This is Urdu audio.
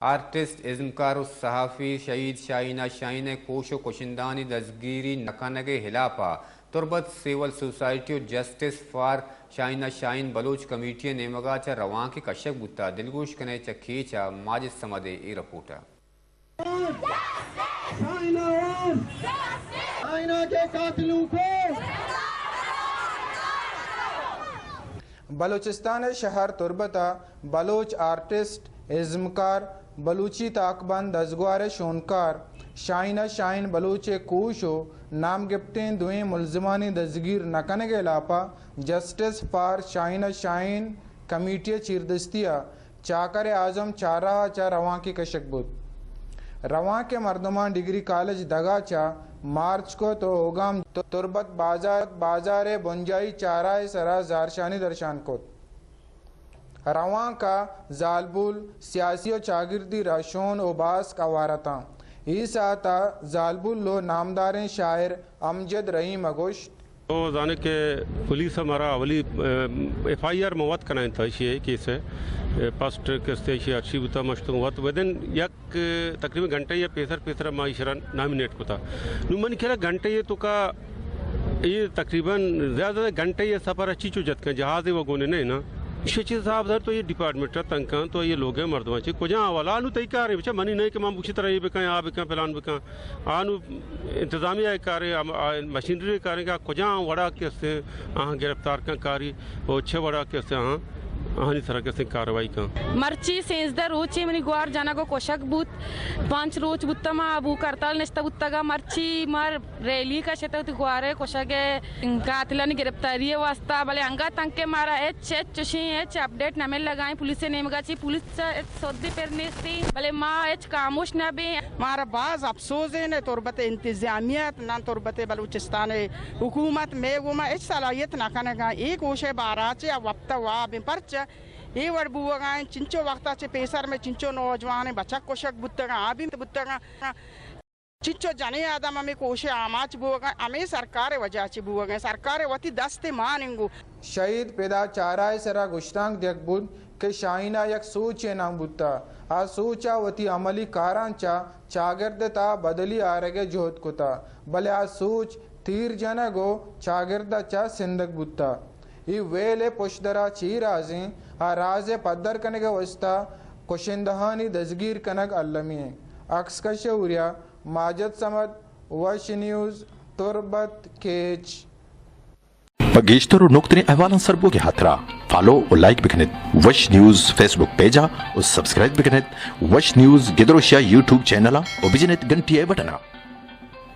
آرٹسٹ ازمکار الصحافی شہید شاہینہ شاہین کوش و کوشندانی دزگیری نکنگ ہلاپا تربت سیول سوسائٹی و justice for Shahina Shaheen Baloch committee نیمگا چا روان کی کشک بتا دلگوش کنے چا کھیچا ماجد سمدے ای رپورٹا بلوچستان شہر تربتا بلوچ آرٹسٹ ازمکار بلوچی تاکبند دزگوار شونکار شاہینہ شاہین بلوچ کوشو نام گپٹین دوئیں ملزمانی دزگیر نکنگ لاپا justice for Shahina Shaheen committee چیردستیا چاکر اعظم چارہ چا رواں کی کشک بود رواں کے مردمان ڈگری کالج دگا چا مارچ کو تو اوگام تربت بازار بنجائی چارہ سرا زارشانی درشان کو رواں کا زالبول سیاسی و چاگردی راشون و باس کا وارتا اس آتا زالبول لو نامداریں شاعر امجد رحیم اگوشت تو جانے کہ پولیس ہمارا اولی ایف آئی آر مواد کنائن تھا یہ کیس ہے پاسٹ کستے ارشیو تا مشتوں وقت ودن یک تقریباً گھنٹے یا پیسر معاشرہ نامینیٹ کو تھا من کہہ رہا گھنٹے یہ تو کا یہ تقریباً زیادہ گھنٹے یہ سفر اچھی چو جت کا جہاز وہ گونے نہیں نا شچی صاحب در تو یہ ڈپارٹمنٹ تنکان تو یہ لوگ ہیں مردوان چی کجا والا آنو تئی کارے بچا منی نہیں کہ ماں بکشی طرح یہ بکائیں آ بکائیں پلان بکائیں آنو انتظامیہ کارے مشینری کارے کہ کجا وڑا کیسے آہاں گرفتار کا کاری اور چھ وڑا کیسے آہاں آہانی طرح کیسے کاروائی کا مرچی سینزدہ روچی منی گوار جانا کو کوشک بوت 5 روچ بوتا ما ابو کرتال نشتا بوتا گا مرچی مار ریلی کا شتا ہوتی گوارے کوشک قاتلانی گرفتاری واسطہ بلے انگا تنکے مارا ایچ اپڈیٹ نمیل لگائیں پولیس سے نیمگا چی پولیس سودی پر نیستی بلے ماں ایچ کاموش نبی مارا باز افسوس ہے تربت انتظامیت نہ تربت بلوچستان حکومت میں وہ ایچ صلاحیت نہ کرنے گا ایک اوشے باراچے وقت واب پرچ یہ وڑ بوگائیں چنچو وقتا چے پیسر میں چنچو نوجوان بچک کوشک بتگا آبیم بتگا چنچو جنے آدم ہمیں کوشے آماچ بوگائیں ہمیں سرکار وجہ چے بوگائیں سرکار وطی دست ماننگو شہید پیدا چارہ سرا گشتانگ دیکھ بود کہ شاہینہ یک سوچے نام بودتا آ سوچا وطی عملی کاران چاگرد تا بدلی آرگے جہد کو تا بلے آ سوچ تیر جنگو چاگرد چا سندگ بودتا یہ ویلے پشدرا چی رازیں آ راز پدر کنگ وستا کوشندہانی دزگیر کنگ علمی ہیں عکس کا شعوریہ ماجد سمد وش نیوز تربت کیچ گیشتر و نقطۂ احوالان سربو کے ہاتھرا فالو اور لائک بکنت وش نیوز فیس بک پیجا اور سبسکرائب بکنت وش نیوز گدروشیا یوٹیوب چینلا اور بجنت گھنٹی بٹنا